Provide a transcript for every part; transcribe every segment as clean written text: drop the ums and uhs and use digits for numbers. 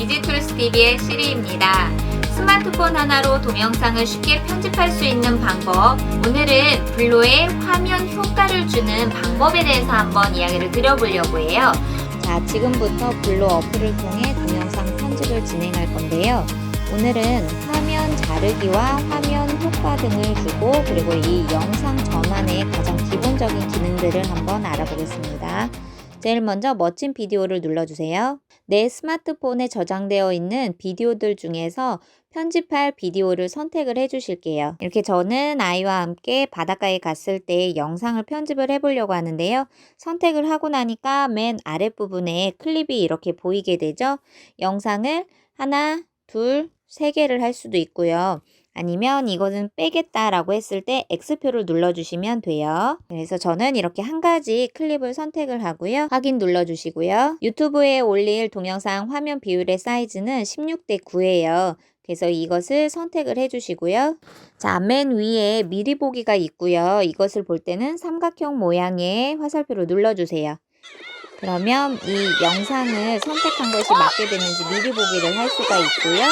이지툴스TV의 시리입니다. 스마트폰 하나로 동영상을 쉽게 편집할 수 있는 방법, 오늘은 블로에 화면 효과를 주는 방법에 대해서 한번 이야기를 드려보려고 해요. 자, 지금부터 블로 어플을 통해 동영상 편집을 진행할 건데요. 오늘은 화면 자르기와 화면 효과 등을 주고, 그리고 이 영상 전환의 가장 기본적인 기능들을 한번 알아보겠습니다. 제일 먼저 멋진 비디오를 눌러주세요. 내 스마트폰에 저장되어 있는 비디오들 중에서 편집할 비디오를 선택을 해주실게요. 이렇게 저는 아이와 함께 바닷가에 갔을 때 영상을 편집을 해보려고 하는데요. 선택을 하고 나니까 맨 아랫부분에 클립이 이렇게 보이게 되죠. 영상을 하나, 둘, 세 개를 할 수도 있고요. 아니면 이거는 빼겠다라고 했을 때 X표를 눌러주시면 돼요. 그래서 저는 이렇게 한 가지 클립을 선택을 하고요. 확인 눌러주시고요. 유튜브에 올릴 동영상 화면 비율의 사이즈는 16대 9예요. 그래서 이것을 선택을 해주시고요. 자, 맨 위에 미리 보기가 있고요. 이것을 볼 때는 삼각형 모양의 화살표를 눌러주세요. 그러면 이 영상을 선택한 것이 맞게 되는지 미리 보기를 할 수가 있고요.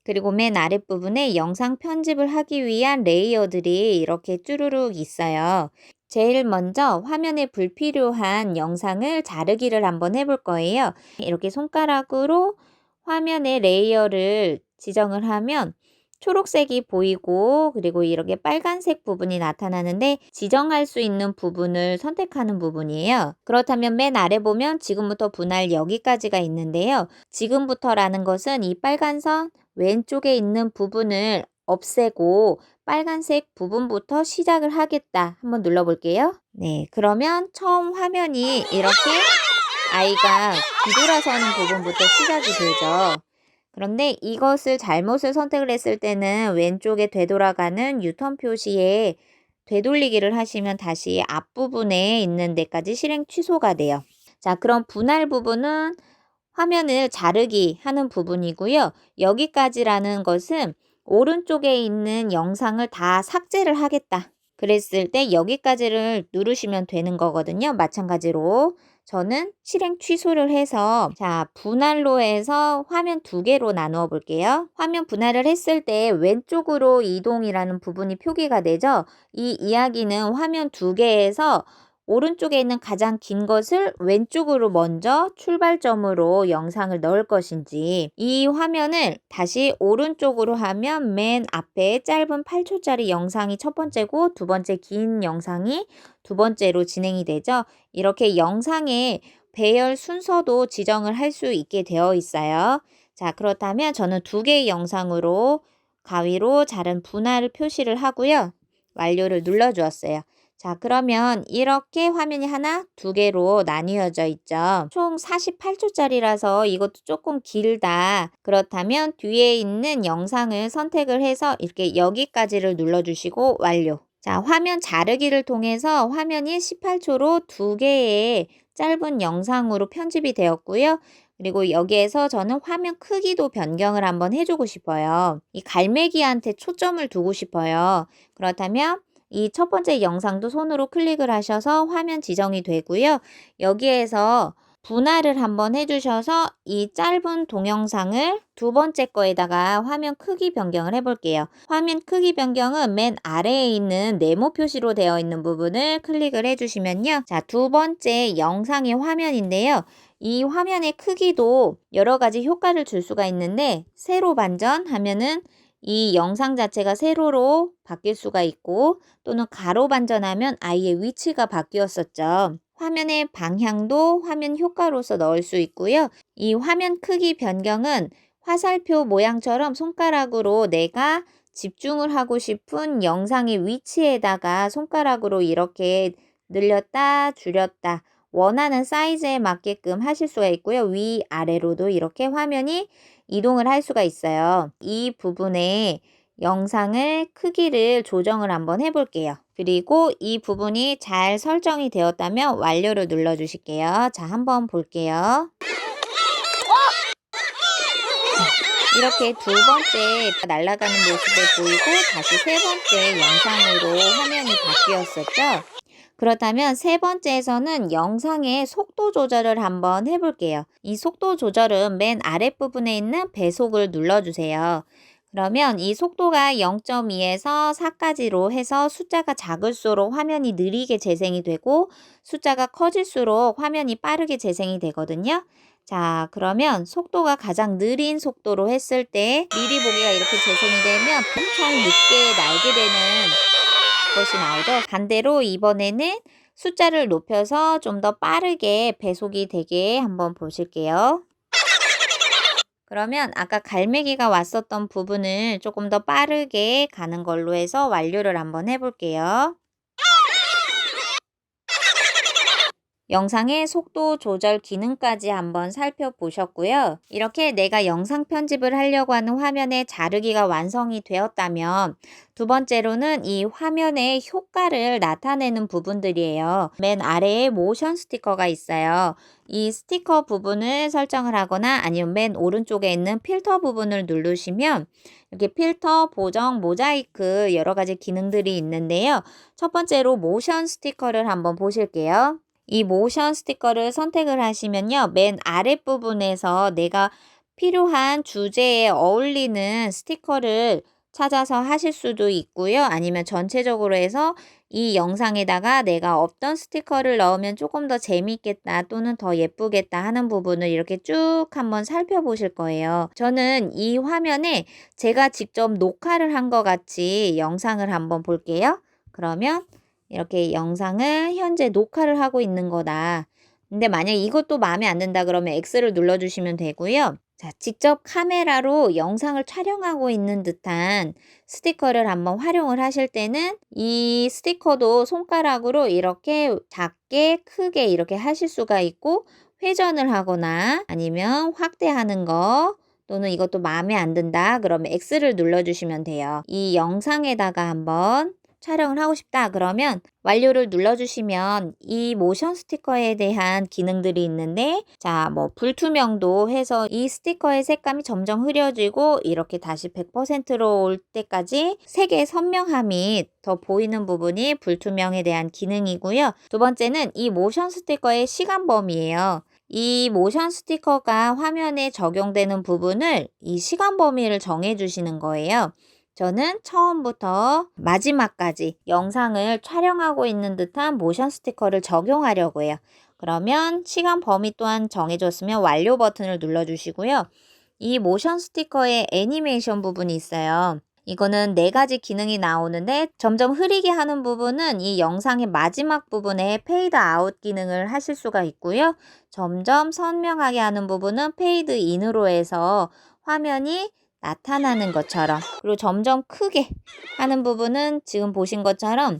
그리고 맨 아랫부분에 영상 편집을 하기 위한 레이어들이 이렇게 쭈루룩 있어요. 제일 먼저 화면에 불필요한 영상을 자르기를 한번 해볼 거예요. 이렇게 손가락으로 화면의 레이어를 지정을 하면 초록색이 보이고, 그리고 이렇게 빨간색 부분이 나타나는데 지정할 수 있는 부분을 선택하는 부분이에요. 그렇다면 맨 아래 보면 지금부터 분할 여기까지가 있는데요. 지금부터라는 것은 이 빨간 선 왼쪽에 있는 부분을 없애고 빨간색 부분부터 시작을 하겠다. 한번 눌러볼게요. 네, 그러면 처음 화면이 이렇게 아이가 뒤돌아서는 부분부터 시작이 되죠. 그런데 이것을 잘못을 선택을 했을 때는 왼쪽에 되돌아가는 유턴 표시에 되돌리기를 하시면 다시 앞부분에 있는 데까지 실행 취소가 돼요. 자, 그럼 분할 부분은 화면을 자르기 하는 부분이고요. 여기까지라는 것은 오른쪽에 있는 영상을 다 삭제를 하겠다. 그랬을 때 여기까지를 누르시면 되는 거거든요. 마찬가지로 저는 실행 취소를 해서, 자, 분할로 해서 화면 두 개로 나누어 볼게요. 화면 분할을 했을 때 왼쪽으로 이동이라는 부분이 표기가 되죠. 이 이야기는 화면 두 개에서 오른쪽에 있는 가장 긴 것을 왼쪽으로 먼저 출발점으로 영상을 넣을 것인지, 이 화면을 다시 오른쪽으로 하면 맨 앞에 짧은 8초짜리 영상이 첫 번째고 두 번째 긴 영상이 두 번째로 진행이 되죠. 이렇게 영상의 배열 순서도 지정을 할 수 있게 되어 있어요. 자, 그렇다면 저는 두 개의 영상으로 가위로 자른 분할을 표시를 하고요. 완료를 눌러주었어요. 자, 그러면 이렇게 화면이 하나, 두 개로 나뉘어져 있죠. 총 48초짜리라서 이것도 조금 길다. 그렇다면 뒤에 있는 영상을 선택을 해서 이렇게 여기까지를 눌러주시고 완료. 자, 화면 자르기를 통해서 화면이 18초로 두 개의 짧은 영상으로 편집이 되었고요. 그리고 여기에서 저는 화면 크기도 변경을 한번 해주고 싶어요. 이 갈매기한테 초점을 두고 싶어요. 그렇다면 이 첫 번째 영상도 손으로 클릭을 하셔서 화면 지정이 되고요. 여기에서 분할을 한번 해주셔서 이 짧은 동영상을 두 번째 거에다가 화면 크기 변경을 해볼게요. 화면 크기 변경은 맨 아래에 있는 네모 표시로 되어 있는 부분을 클릭을 해주시면요. 자, 두 번째 영상의 화면인데요. 이 화면의 크기도 여러 가지 효과를 줄 수가 있는데, 세로 반전하면은 이 영상 자체가 세로로 바뀔 수가 있고, 또는 가로 반전하면 아이의 위치가 바뀌었었죠. 화면의 방향도 화면 효과로서 넣을 수 있고요. 이 화면 크기 변경은 화살표 모양처럼 손가락으로 내가 집중을 하고 싶은 영상의 위치에다가 손가락으로 이렇게 늘렸다 줄였다 원하는 사이즈에 맞게끔 하실 수가 있고요. 위아래로도 이렇게 화면이 이동을 할 수가 있어요. 이 부분에 영상을 크기를 조정을 한번 해볼게요. 그리고 이 부분이 잘 설정이 되었다면 완료를 눌러주실게요. 자, 한번 볼게요. 이렇게 두 번째 날아가는 모습을 보이고 다시 세 번째 영상으로 화면이 바뀌었었죠. 그렇다면 세 번째에서는 영상의 속도 조절을 한번 해볼게요. 이 속도 조절은 맨 아랫부분에 있는 배속을 눌러주세요. 그러면 이 속도가 0.2에서 4까지로 해서 숫자가 작을수록 화면이 느리게 재생이 되고 숫자가 커질수록 화면이 빠르게 재생이 되거든요. 자, 그러면 속도가 가장 느린 속도로 했을 때 미리 보기가 이렇게 재생이 되면 엄청 늦게 날게 되는 것이 나오죠. 반대로 이번에는 숫자를 높여서 좀 더 빠르게 배속이 되게 한번 보실게요. 그러면 아까 갈매기가 왔었던 부분을 조금 더 빠르게 가는 걸로 해서 완료를 한번 해볼게요. 영상의 속도 조절 기능까지 한번 살펴보셨고요. 이렇게 내가 영상 편집을 하려고 하는 화면의 자르기가 완성이 되었다면 두 번째로는 이 화면의 효과를 나타내는 부분들이에요. 맨 아래에 모션 스티커가 있어요. 이 스티커 부분을 설정을 하거나 아니면 맨 오른쪽에 있는 필터 부분을 누르시면 이렇게 필터, 보정, 모자이크 여러 가지 기능들이 있는데요. 첫 번째로 모션 스티커를 한번 보실게요. 이 모션 스티커를 선택을 하시면요. 맨 아랫부분에서 내가 필요한 주제에 어울리는 스티커를 찾아서 하실 수도 있고요. 아니면 전체적으로 해서 이 영상에다가 내가 어떤 스티커를 넣으면 조금 더 재밌겠다 또는 더 예쁘겠다 하는 부분을 이렇게 쭉 한번 살펴보실 거예요. 저는 이 화면에 제가 직접 녹화를 한 것 같이 영상을 한번 볼게요. 그러면 이렇게 영상을 현재 녹화를 하고 있는 거다. 근데 만약 이것도 마음에 안 든다 그러면 X를 눌러주시면 되고요. 자, 직접 카메라로 영상을 촬영하고 있는 듯한 스티커를 한번 활용을 하실 때는 이 스티커도 손가락으로 이렇게 작게 크게 이렇게 하실 수가 있고 회전을 하거나 아니면 확대하는 거 또는 이것도 마음에 안 든다 그러면 X를 눌러주시면 돼요. 이 영상에다가 한번 촬영을 하고 싶다 그러면 완료를 눌러주시면 이 모션 스티커에 대한 기능들이 있는데 자, 뭐 불투명도 해서 이 스티커의 색감이 점점 흐려지고 이렇게 다시 100%로 올 때까지 색의 선명함이 더 보이는 부분이 불투명에 대한 기능이고요. 두 번째는 이 모션 스티커의 시간 범위예요. 이 모션 스티커가 화면에 적용되는 부분을 이 시간 범위를 정해 주시는 거예요. 저는 처음부터 마지막까지 영상을 촬영하고 있는 듯한 모션 스티커를 적용하려고 해요. 그러면 시간 범위 또한 정해졌으면 완료 버튼을 눌러주시고요. 이 모션 스티커의 애니메이션 부분이 있어요. 이거는 4가지 기능이 나오는데 점점 흐리게 하는 부분은 이 영상의 마지막 부분에 페이드 아웃 기능을 하실 수가 있고요. 점점 선명하게 하는 부분은 페이드 인으로 해서 화면이 나타나는 것처럼 그리고 점점 크게 하는 부분은 지금 보신 것처럼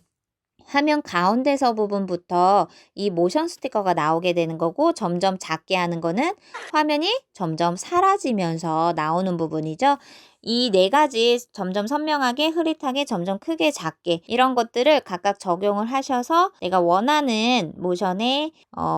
화면 가운데서 부분부터 이 모션 스티커가 나오게 되는 거고 점점 작게 하는 거는 화면이 점점 사라지면서 나오는 부분이죠. 이 4가지 점점 선명하게 흐릿하게 점점 크게 작게 이런 것들을 각각 적용을 하셔서 내가 원하는 모션의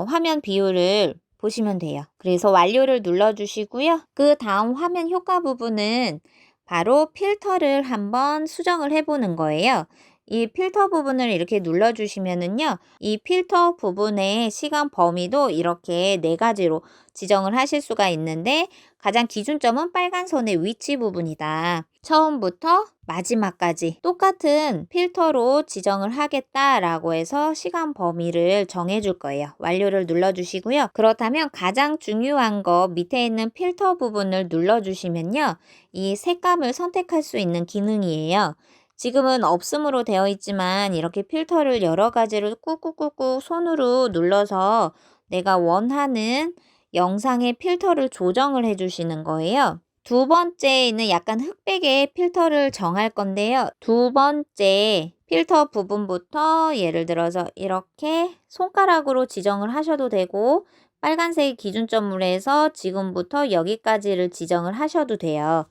화면 비율을 보시면 돼요. 그래서 완료를 눌러주시고요. 그 다음 화면 효과 부분은 바로 필터를 한번 수정을 해보는 거예요. 이 필터 부분을 이렇게 눌러주시면은요. 이 필터 부분의 시간 범위도 이렇게 4가지로 지정을 하실 수가 있는데 가장 기준점은 빨간 선의 위치 부분이다. 처음부터 마지막까지 똑같은 필터로 지정을 하겠다라고 해서 시간 범위를 정해줄 거예요. 완료를 눌러주시고요. 그렇다면 가장 중요한 거 밑에 있는 필터 부분을 눌러주시면요. 이 색감을 선택할 수 있는 기능이에요. 지금은 없음으로 되어 있지만 이렇게 필터를 여러 가지를 꾹꾹꾹꾹 손으로 눌러서 내가 원하는 영상의 필터를 조정을 해주시는 거예요. 두 번째는 약간 흑백의 필터를 정할 건데요. 두 번째 필터 부분부터 예를 들어서 이렇게 손가락으로 지정을 하셔도 되고 빨간색 기준점으로 해서 지금부터 여기까지를 지정을 하셔도 돼요.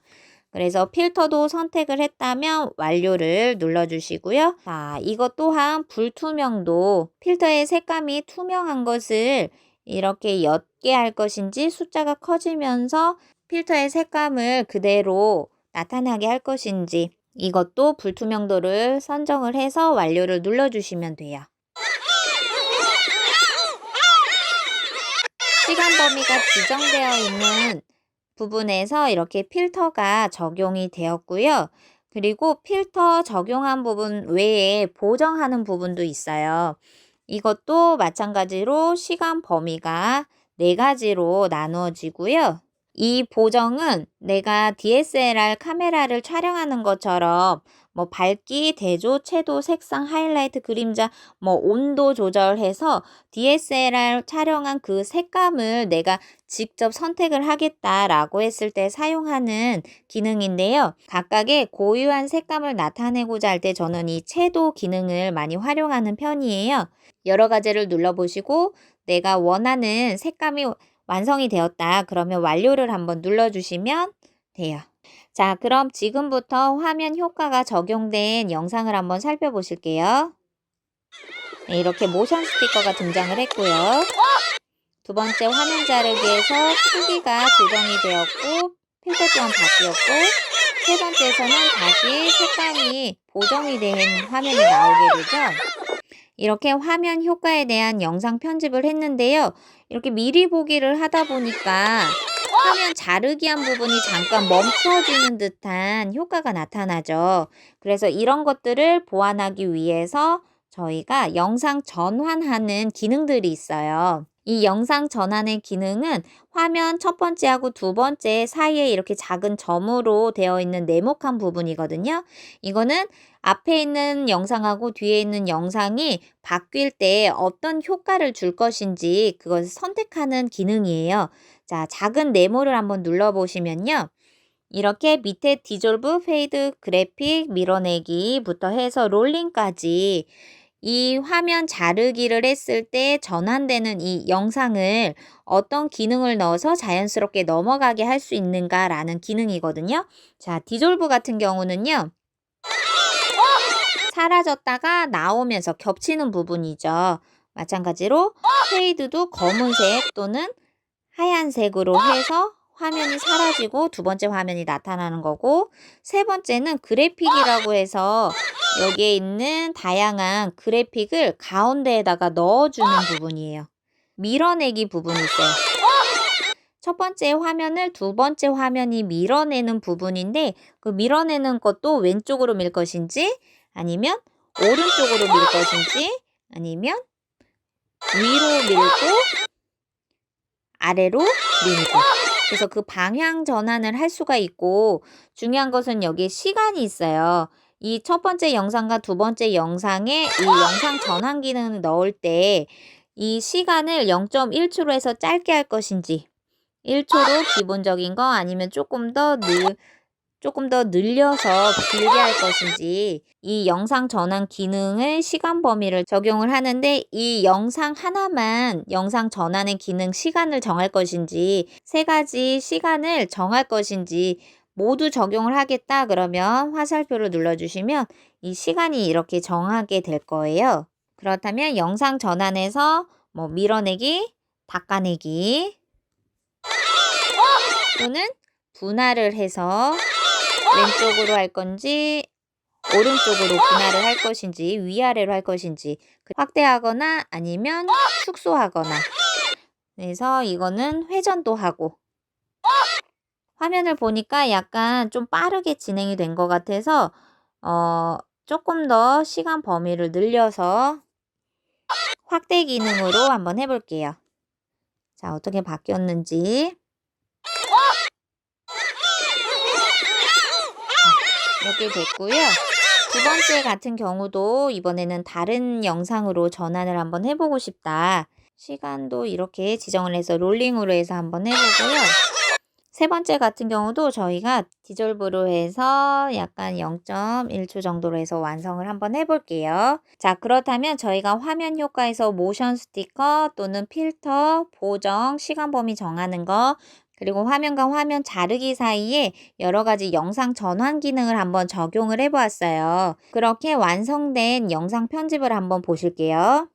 그래서 필터도 선택을 했다면 완료를 눌러주시고요. 자, 이것 또한 불투명도 필터의 색감이 투명한 것을 이렇게 옅게 할 것인지 숫자가 커지면서 필터의 색감을 그대로 나타나게 할 것인지 이것도 불투명도를 선정을 해서 완료를 눌러주시면 돼요. 시간 범위가 지정되어 있는 부분에서 이렇게 필터가 적용이 되었고요. 그리고 필터 적용한 부분 외에 보정하는 부분도 있어요. 이것도 마찬가지로 시간 범위가 4가지로 나누어지고요. 이 보정은 내가 DSLR 카메라를 촬영하는 것처럼 뭐 밝기, 대조, 채도, 색상, 하이라이트, 그림자, 뭐 온도 조절해서 DSLR 촬영한 그 색감을 내가 직접 선택을 하겠다라고 했을 때 사용하는 기능인데요. 각각의 고유한 색감을 나타내고자 할 때 저는 이 채도 기능을 많이 활용하는 편이에요. 여러 가지를 눌러보시고 내가 원하는 색감이 완성이 되었다. 그러면 완료를 한번 눌러주시면 돼요. 자, 그럼 지금부터 화면 효과가 적용된 영상을 한번 살펴보실게요. 네, 이렇게 모션 스티커가 등장을 했고요. 두 번째 화면 자르기에서 크기가 조정이 되었고 필터 또한 바뀌었고 세 번째에서는 다시 색감이 보정이 된 화면이 나오게 되죠. 이렇게 화면 효과에 대한 영상 편집을 했는데요. 이렇게 미리 보기를 하다 보니까 화면 자르기 한 부분이 잠깐 멈춰지는 듯한 효과가 나타나죠. 그래서 이런 것들을 보완하기 위해서 저희가 영상 전환하는 기능들이 있어요. 이 영상 전환의 기능은 화면 첫 번째하고 두 번째 사이에 이렇게 작은 점으로 되어 있는 네모칸 부분이거든요. 이거는 앞에 있는 영상하고 뒤에 있는 영상이 바뀔 때 어떤 효과를 줄 것인지 그것을 선택하는 기능이에요. 자, 작은 네모를 한번 눌러보시면요. 이렇게 밑에 디졸브, 페이드, 그래픽, 밀어내기부터 해서 롤링까지 이 화면 자르기를 했을 때 전환되는 이 영상을 어떤 기능을 넣어서 자연스럽게 넘어가게 할 수 있는가라는 기능이거든요. 자, 디졸브 같은 경우는요. 사라졌다가 나오면서 겹치는 부분이죠. 마찬가지로 페이드도 검은색 또는 하얀색으로 해서 화면이 사라지고 두 번째 화면이 나타나는 거고 세 번째는 그래픽이라고 해서 여기에 있는 다양한 그래픽을 가운데에다가 넣어주는 부분이에요. 밀어내기 부분이 있어요. 첫 번째 화면을 두 번째 화면이 밀어내는 부분인데 그 밀어내는 것도 왼쪽으로 밀 것인지 아니면 오른쪽으로 밀 것인지 아니면 위로 밀고 아래로 밀고 그래서 그 방향 전환을 할 수가 있고 중요한 것은 여기에 시간이 있어요. 이 첫 번째 영상과 두 번째 영상에 이 영상 전환 기능을 넣을 때 이 시간을 0.1초로 해서 짧게 할 것인지 1초로 기본적인 거 아니면 조금 더 늘려서 길게 할 것인지 이 영상 전환 기능의 시간 범위를 적용을 하는데 이 영상 하나만 영상 전환의 기능 시간을 정할 것인지 세 가지 시간을 정할 것인지 모두 적용을 하겠다 그러면 화살표를 눌러주시면 이 시간이 이렇게 정하게 될 거예요. 그렇다면 영상 전환에서 뭐 밀어내기, 닦아내기 또는 분할을 해서 왼쪽으로 할 건지 오른쪽으로 분할을 할 것인지 위아래로 할 것인지 확대하거나 아니면 축소하거나 그래서 이거는 회전도 하고 화면을 보니까 약간 좀 빠르게 진행이 된 것 같아서 조금 더 시간 범위를 늘려서 확대 기능으로 한번 해볼게요. 자, 어떻게 바뀌었는지 이렇게 됐고요. 두 번째 같은 경우도 이번에는 다른 영상으로 전환을 한번 해보고 싶다. 시간도 이렇게 지정을 해서 롤링으로 해서 한번 해보고요. 세 번째 같은 경우도 저희가 디졸브로 해서 약간 0.1초 정도로 해서 완성을 한번 해볼게요. 자, 그렇다면 저희가 화면 효과에서 모션 스티커 또는 필터, 보정, 시간 범위 정하는 거 그리고 화면과 화면 자르기 사이에 여러 가지 영상 전환 기능을 한번 적용을 해보았어요. 그렇게 완성된 영상 편집을 한번 보실게요.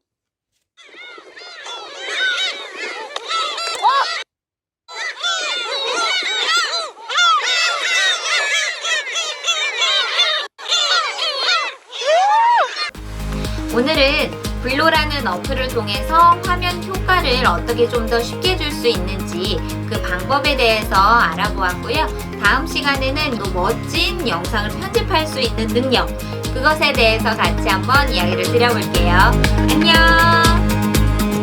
오늘은 블로라는 어플을 통해서 화면 효과를 어떻게 좀 더 쉽게 줄 수 있는지 그 방법에 대해서 알아보았고요. 다음 시간에는 또 멋진 영상을 편집할 수 있는 능력, 그것에 대해서 같이 한번 이야기를 드려볼게요. 안녕!